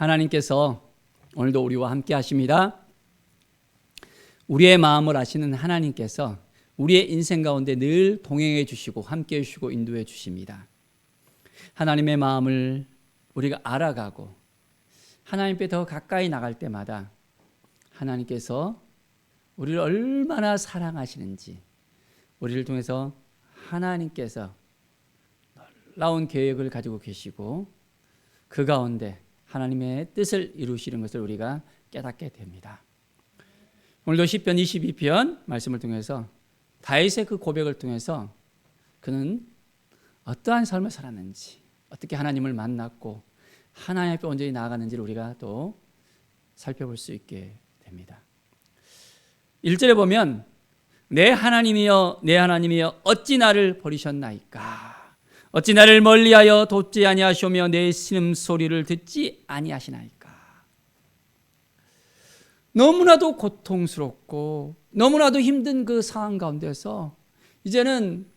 하나님께서 오늘도 우리와 함께 하십니다. 우리의 마음을 아시는 하나님께서 우리의 인생 가운데 늘 동행해 주시고 함께 해 주시고 인도해 주십니다. 하나님의 마음을 우리가 알아가고 하나님께 더 가까이 나갈 때마다 하나님께서 우리를 얼마나 사랑하시는지, 우리를 통해서 하나님께서 놀라운 계획을 가지고 계시고 그 가운데 하나님의 뜻을 이루시는 것을 우리가 깨닫게 됩니다. 오늘도 시편 22편 말씀을 통해서 다윗의 그 고백을 통해서 그는 어떠한 삶을 살았는지, 어떻게 하나님을 만났고 하나님 앞에 온전히 나아갔는지를 우리가 또 살펴볼 수 있게 됩니다. 1절에 보면 내 하나님이여 내 하나님이여 어찌 나를 버리셨나이까, 어찌 나를 멀리하여 돕지 아니하시오며 내 신음소리를 듣지 아니하시나이까. 너무나도 고통스럽고 너무나도 힘든 그 상황 가운데서 이제는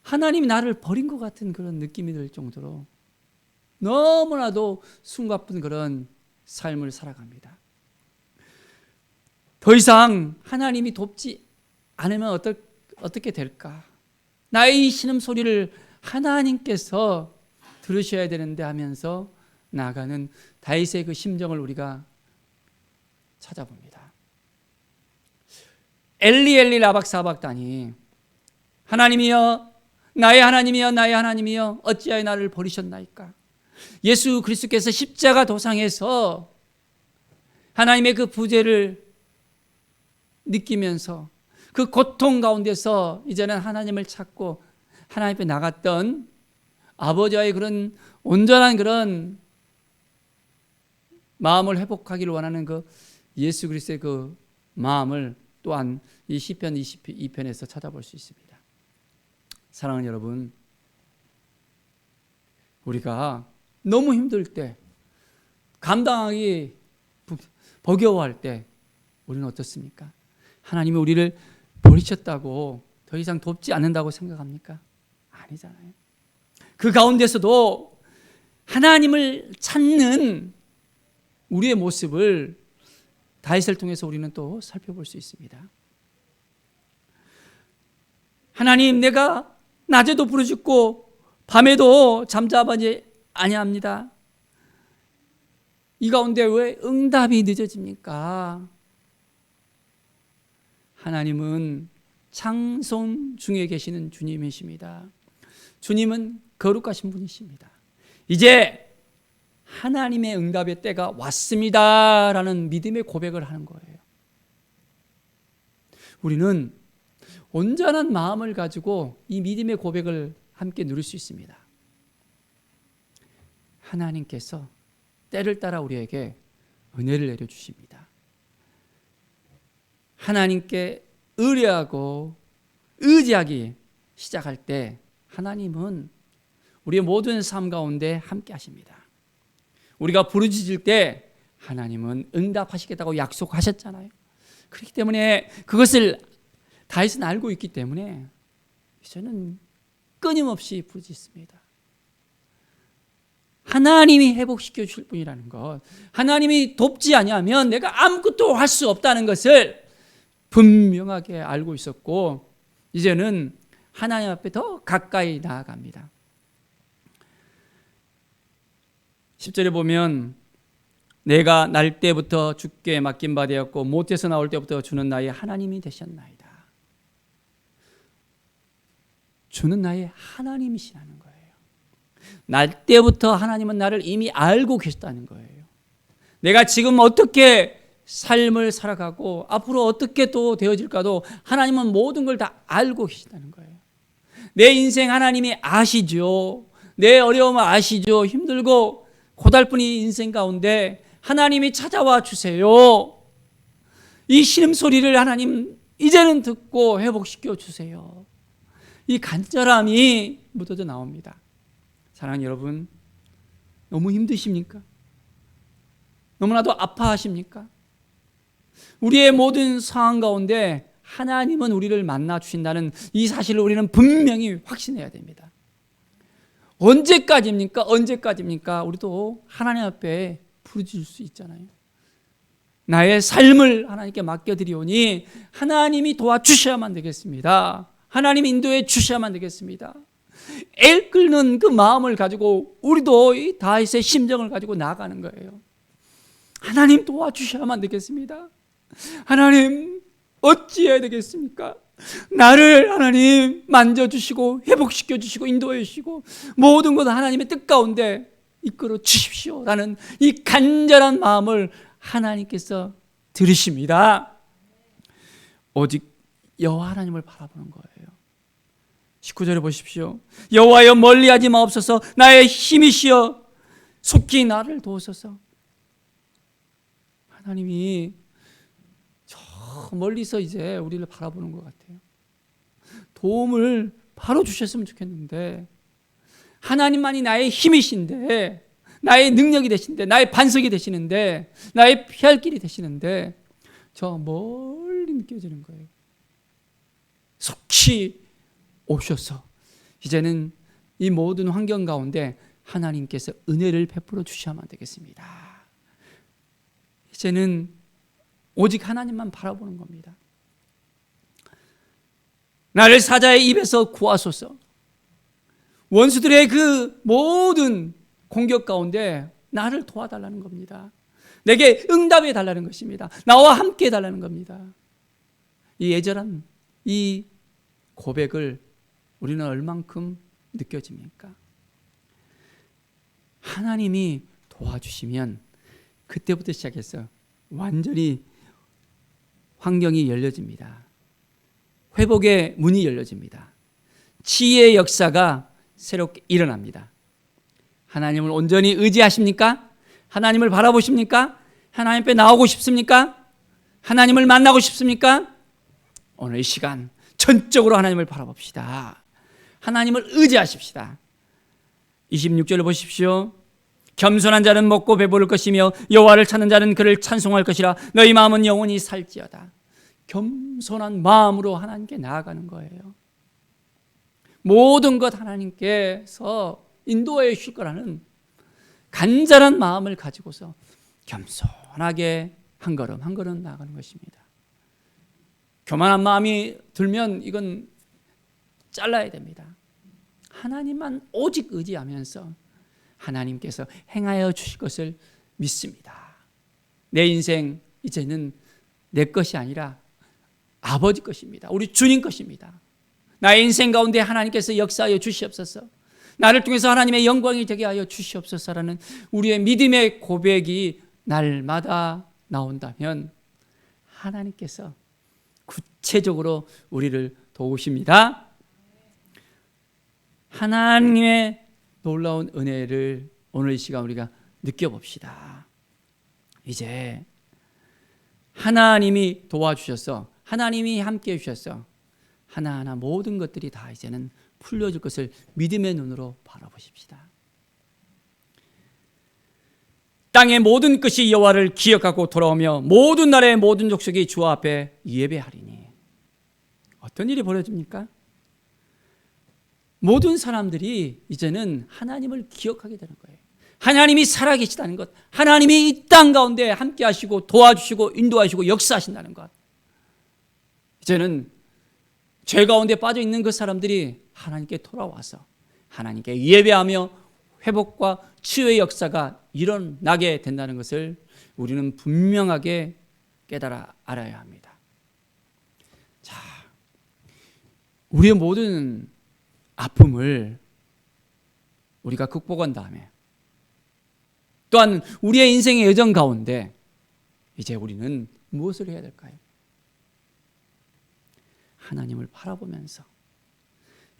하나님이 나를 버린 것 같은 그런 느낌이 들 정도로 너무나도 숨가쁜 그런 삶을 살아갑니다. 더 이상 하나님이 돕지 않으면 어떻게 될까? 나의 신음소리를 하나님께서 들으셔야 되는데 하면서 나아가는 다윗의 그 심정을 우리가 찾아봅니다. 엘리 엘리 라박사박다니, 하나님이여 나의 하나님이여 나의 하나님이여 어찌하여 나를 버리셨나이까. 예수 그리스도께서 십자가 도상에서 하나님의 그 부재를 느끼면서 그 고통 가운데서 이제는 하나님을 찾고 하나님 앞에 나갔던 아버지와의 그런 온전한 그런 마음을 회복하기를 원하는 그 예수 그리스도의 그 마음을 또한 이 시편 22편에서 찾아볼 수 있습니다. 사랑하는 여러분, 우리가 너무 힘들 때, 감당하기 버거워할 때 우리는 어떻습니까? 하나님이 우리를 버리셨다고 더 이상 돕지 않는다고 생각합니까? 아니잖아요. 그 가운데서도 하나님을 찾는 우리의 모습을 다윗을 통해서 우리는 또 살펴볼 수 있습니다. 하나님, 내가 낮에도 부르짖고 밤에도 잠잠하지 아니합니다. 이 가운데 왜 응답이 늦어집니까? 하나님은 창손 중에 계시는 주님이십니다. 주님은 거룩하신 분이십니다. 이제 하나님의 응답의 때가 왔습니다라는 믿음의 고백을 하는 거예요. 우리는 온전한 마음을 가지고 이 믿음의 고백을 함께 누릴 수 있습니다. 하나님께서 때를 따라 우리에게 은혜를 내려주십니다. 하나님께 의뢰하고 의지하기 시작할 때 하나님은 우리의 모든 삶 가운데 함께 하십니다. 우리가 부르짖을 때 하나님은 응답하시겠다고 약속하셨잖아요. 그렇기 때문에 그것을 다윗은 알고 있기 때문에 이제는 끊임없이 부르짖습니다. 하나님이 회복시켜 줄 분이라는 것, 하나님이 돕지 아니하면 내가 아무것도 할 수 없다는 것을 분명하게 알고 있었고 이제는 하나님 앞에 더 가까이 나아갑니다. 10절에 보면 내가 날 때부터 주께 맡긴 바 되었고 못에서 나올 때부터 주는 나의 하나님이 되셨나이다. 주는 나의 하나님이시라는 거예요. 날 때부터 하나님은 나를 이미 알고 계셨다는 거예요. 내가 지금 어떻게 삶을 살아가고 앞으로 어떻게 또 되어질까도 하나님은 모든 걸 다 알고 계시다는 거예요. 내 인생 하나님이 아시죠. 내 어려움을 아시죠. 힘들고 고달픈 이 인생 가운데 하나님이 찾아와 주세요. 이 신음소리를 하나님 이제는 듣고 회복시켜 주세요. 이 간절함이 묻어져 나옵니다. 사랑하는 여러분, 너무 힘드십니까? 너무나도 아파하십니까? 우리의 모든 상황 가운데 하나님은 우리를 만나 주신다는 이 사실을 우리는 분명히 확신해야 됩니다. 언제까지입니까? 언제까지입니까? 우리도 하나님 앞에 부르짖을 수 있잖아요. 나의 삶을 하나님께 맡겨드리오니 하나님이 도와주셔야만 되겠습니다. 하나님 인도해 주셔야만 되겠습니다. 애 끓는 그 마음을 가지고 우리도 이 다윗의 심정을 가지고 나아가는 거예요. 하나님 도와주셔야만 되겠습니다. 하나님 어찌해야 되겠습니까? 나를 하나님 만져주시고 회복시켜주시고 인도해 주시고 모든 것 하나님의 뜻 가운데 이끌어 주십시오 라는 이 간절한 마음을 하나님께서 들으십니다. 오직 여호와 하나님을 바라보는 거예요. 19절에 보십시오. 여호와여 멀리하지 마옵소서. 나의 힘이시여 속히 나를 도우소서. 하나님이 저 멀리서 이제 우리를 바라보는 것 같아요. 도움을 바로 주셨으면 좋겠는데 하나님만이 나의 힘이신데 나의 능력이 되신데 나의 반석이 되시는데 나의 피할 길이 되시는데 저 멀리 느껴지는 거예요. 속히 오셔서 이제는 이 모든 환경 가운데 하나님께서 은혜를 베풀어 주셔야만 되겠습니다. 이제는 오직 하나님만 바라보는 겁니다. 나를 사자의 입에서 구하소서. 원수들의 그 모든 공격 가운데 나를 도와달라는 겁니다. 내게 응답해 달라는 것입니다. 나와 함께 해달라는 겁니다. 이 애절한 이 고백을 우리는 얼만큼 느껴집니까? 하나님이 도와주시면 그때부터 시작해서 완전히 환경이 열려집니다. 회복의 문이 열려집니다. 치유의 역사가 새롭게 일어납니다. 하나님을 온전히 의지하십니까? 하나님을 바라보십니까? 하나님 앞에 나오고 싶습니까? 하나님을 만나고 싶습니까? 오늘 이 시간 전적으로 하나님을 바라봅시다. 하나님을 의지하십시다. 26절을 보십시오. 겸손한 자는 먹고 배부를 것이며 여호와를 찾는 자는 그를 찬송할 것이라. 너희 마음은 영원히 살지어다. 겸손한 마음으로 하나님께 나아가는 거예요. 모든 것 하나님께서 인도해 주실 거라는 간절한 마음을 가지고서 겸손하게 한 걸음 한 걸음 나아가는 것입니다. 교만한 마음이 들면 이건 잘라야 됩니다. 하나님만 오직 의지하면서 하나님께서 행하여 주실 것을 믿습니다. 내 인생 이제는 내 것이 아니라 아버지 것입니다. 우리 주님 것입니다. 나의 인생 가운데 하나님께서 역사하여 주시옵소서. 나를 통해서 하나님의 영광이 되게 하여 주시옵소서라는 우리의 믿음의 고백이 날마다 나온다면 하나님께서 구체적으로 우리를 도우십니다. 하나님의 놀라운 은혜를 오늘 이 시간 우리가 느껴봅시다. 이제 하나님이 도와주셔서 하나님이 함께해 주셔서 하나하나 모든 것들이 다 이제는 풀려질 것을 믿음의 눈으로 바라보십시다. 땅의 모든 끝이 여호와를 기억하고 돌아오며 모든 나라의 모든 족속이 주 앞에 예배하리니. 어떤 일이 벌어집니까? 모든 사람들이 이제는 하나님을 기억하게 되는 거예요. 하나님이 살아계시다는 것, 하나님이 이 땅 가운데 함께 하시고 도와주시고 인도하시고 역사하신다는 것. 이제는 죄 가운데 빠져 있는 그 사람들이 하나님께 돌아와서 하나님께 예배하며 회복과 치유의 역사가 일어나게 된다는 것을 우리는 분명하게 깨달아 알아야 합니다. 자, 우리의 모든 아픔을 우리가 극복한 다음에 또한 우리의 인생의 여정 가운데 이제 우리는 무엇을 해야 될까요? 하나님을 바라보면서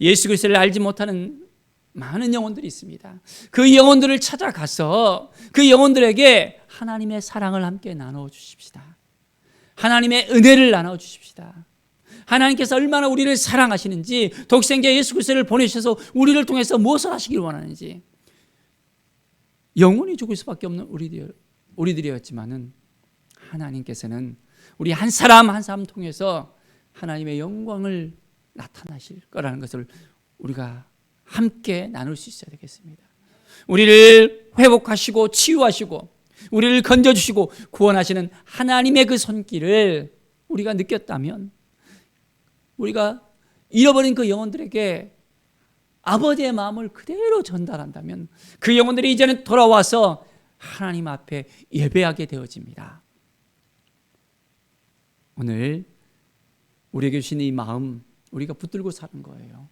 예수 그리스도를 알지 못하는 많은 영혼들이 있습니다. 그 영혼들을 찾아가서 그 영혼들에게 하나님의 사랑을 함께 나눠 주십시다. 하나님의 은혜를 나눠 주십시다. 하나님께서 얼마나 우리를 사랑하시는지, 독생자 예수 그리스도를 보내셔서 우리를 통해서 무엇을 하시길 원하는지, 영원히 죽을 수밖에 없는 우리들이었지만은 하나님께서는 우리 한 사람 한 사람 통해서 하나님의 영광을 나타나실 거라는 것을 우리가 함께 나눌 수 있어야 되겠습니다. 우리를 회복하시고 치유하시고 우리를 건져주시고 구원하시는 하나님의 그 손길을 우리가 느꼈다면, 우리가 잃어버린 그 영혼들에게 아버지의 마음을 그대로 전달한다면 그 영혼들이 이제는 돌아와서 하나님 앞에 예배하게 되어집니다. 오늘 우리에게 주신 이 마음, 우리가 붙들고 사는 거예요.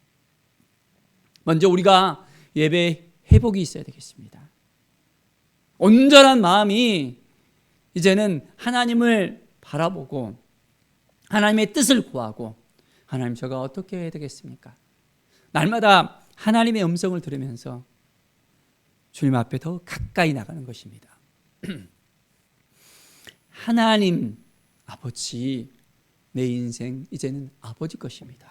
먼저 우리가 예배 회복이 있어야 되겠습니다. 온전한 마음이 이제는 하나님을 바라보고 하나님의 뜻을 구하고, 하나님 제가 어떻게 해야 되겠습니까? 날마다 하나님의 음성을 들으면서 주님 앞에 더 가까이 나가는 것입니다. 하나님 아버지, 내 인생 이제는 아버지 것입니다.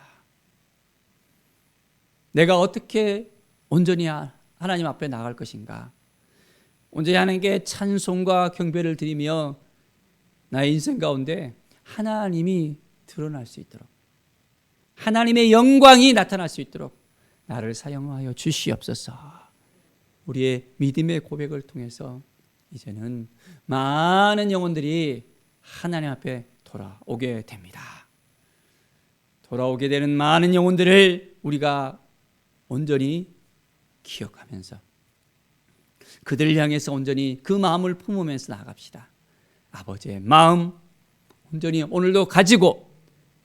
내가 어떻게 온전히 하나님 앞에 나갈 것인가? 온전히 하나님께 찬송과 경배를 드리며 나의 인생 가운데 하나님이 드러날 수 있도록, 하나님의 영광이 나타날 수 있도록 나를 사용하여 주시옵소서. 우리의 믿음의 고백을 통해서 이제는 많은 영혼들이 하나님 앞에 돌아오게 됩니다. 돌아오게 되는 많은 영혼들을 우리가 온전히 기억하면서 그들을 향해서 온전히 그 마음을 품으면서 나갑시다. 아버지의 마음 온전히 오늘도 가지고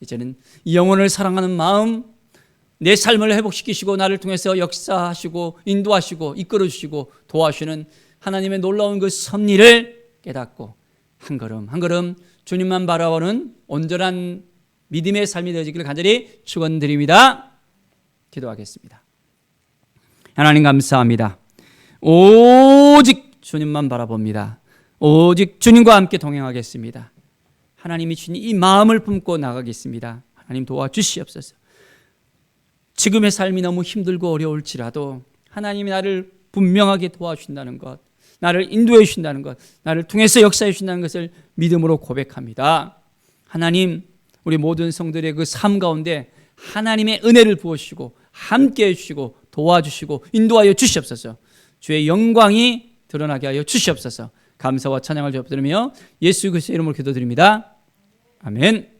이제는 영혼을 사랑하는 마음, 내 삶을 회복시키시고 나를 통해서 역사하시고 인도하시고 이끌어주시고 도와주시는 하나님의 놀라운 그 섭리를 깨닫고 한 걸음 한 걸음 주님만 바라보는 온전한 믿음의 삶이 되어지기를 간절히 축원드립니다. 기도하겠습니다. 하나님 감사합니다. 오직 주님만 바라봅니다. 오직 주님과 함께 동행하겠습니다. 하나님이 주신 이 마음을 품고 나가겠습니다. 하나님 도와주시옵소서. 지금의 삶이 너무 힘들고 어려울지라도 하나님이 나를 분명하게 도와주신다는 것, 나를 인도해 주신다는 것, 나를 통해서 역사해 주신다는 것을 믿음으로 고백합니다. 하나님, 우리 모든 성들의 그 삶 가운데 하나님의 은혜를 부어주시고 함께해 주시고 도와주시고 인도하여 주시옵소서. 주의 영광이 드러나게 하여 주시옵소서. 감사와 찬양을 드리며 예수 그리스도의 이름으로 기도드립니다. 아멘.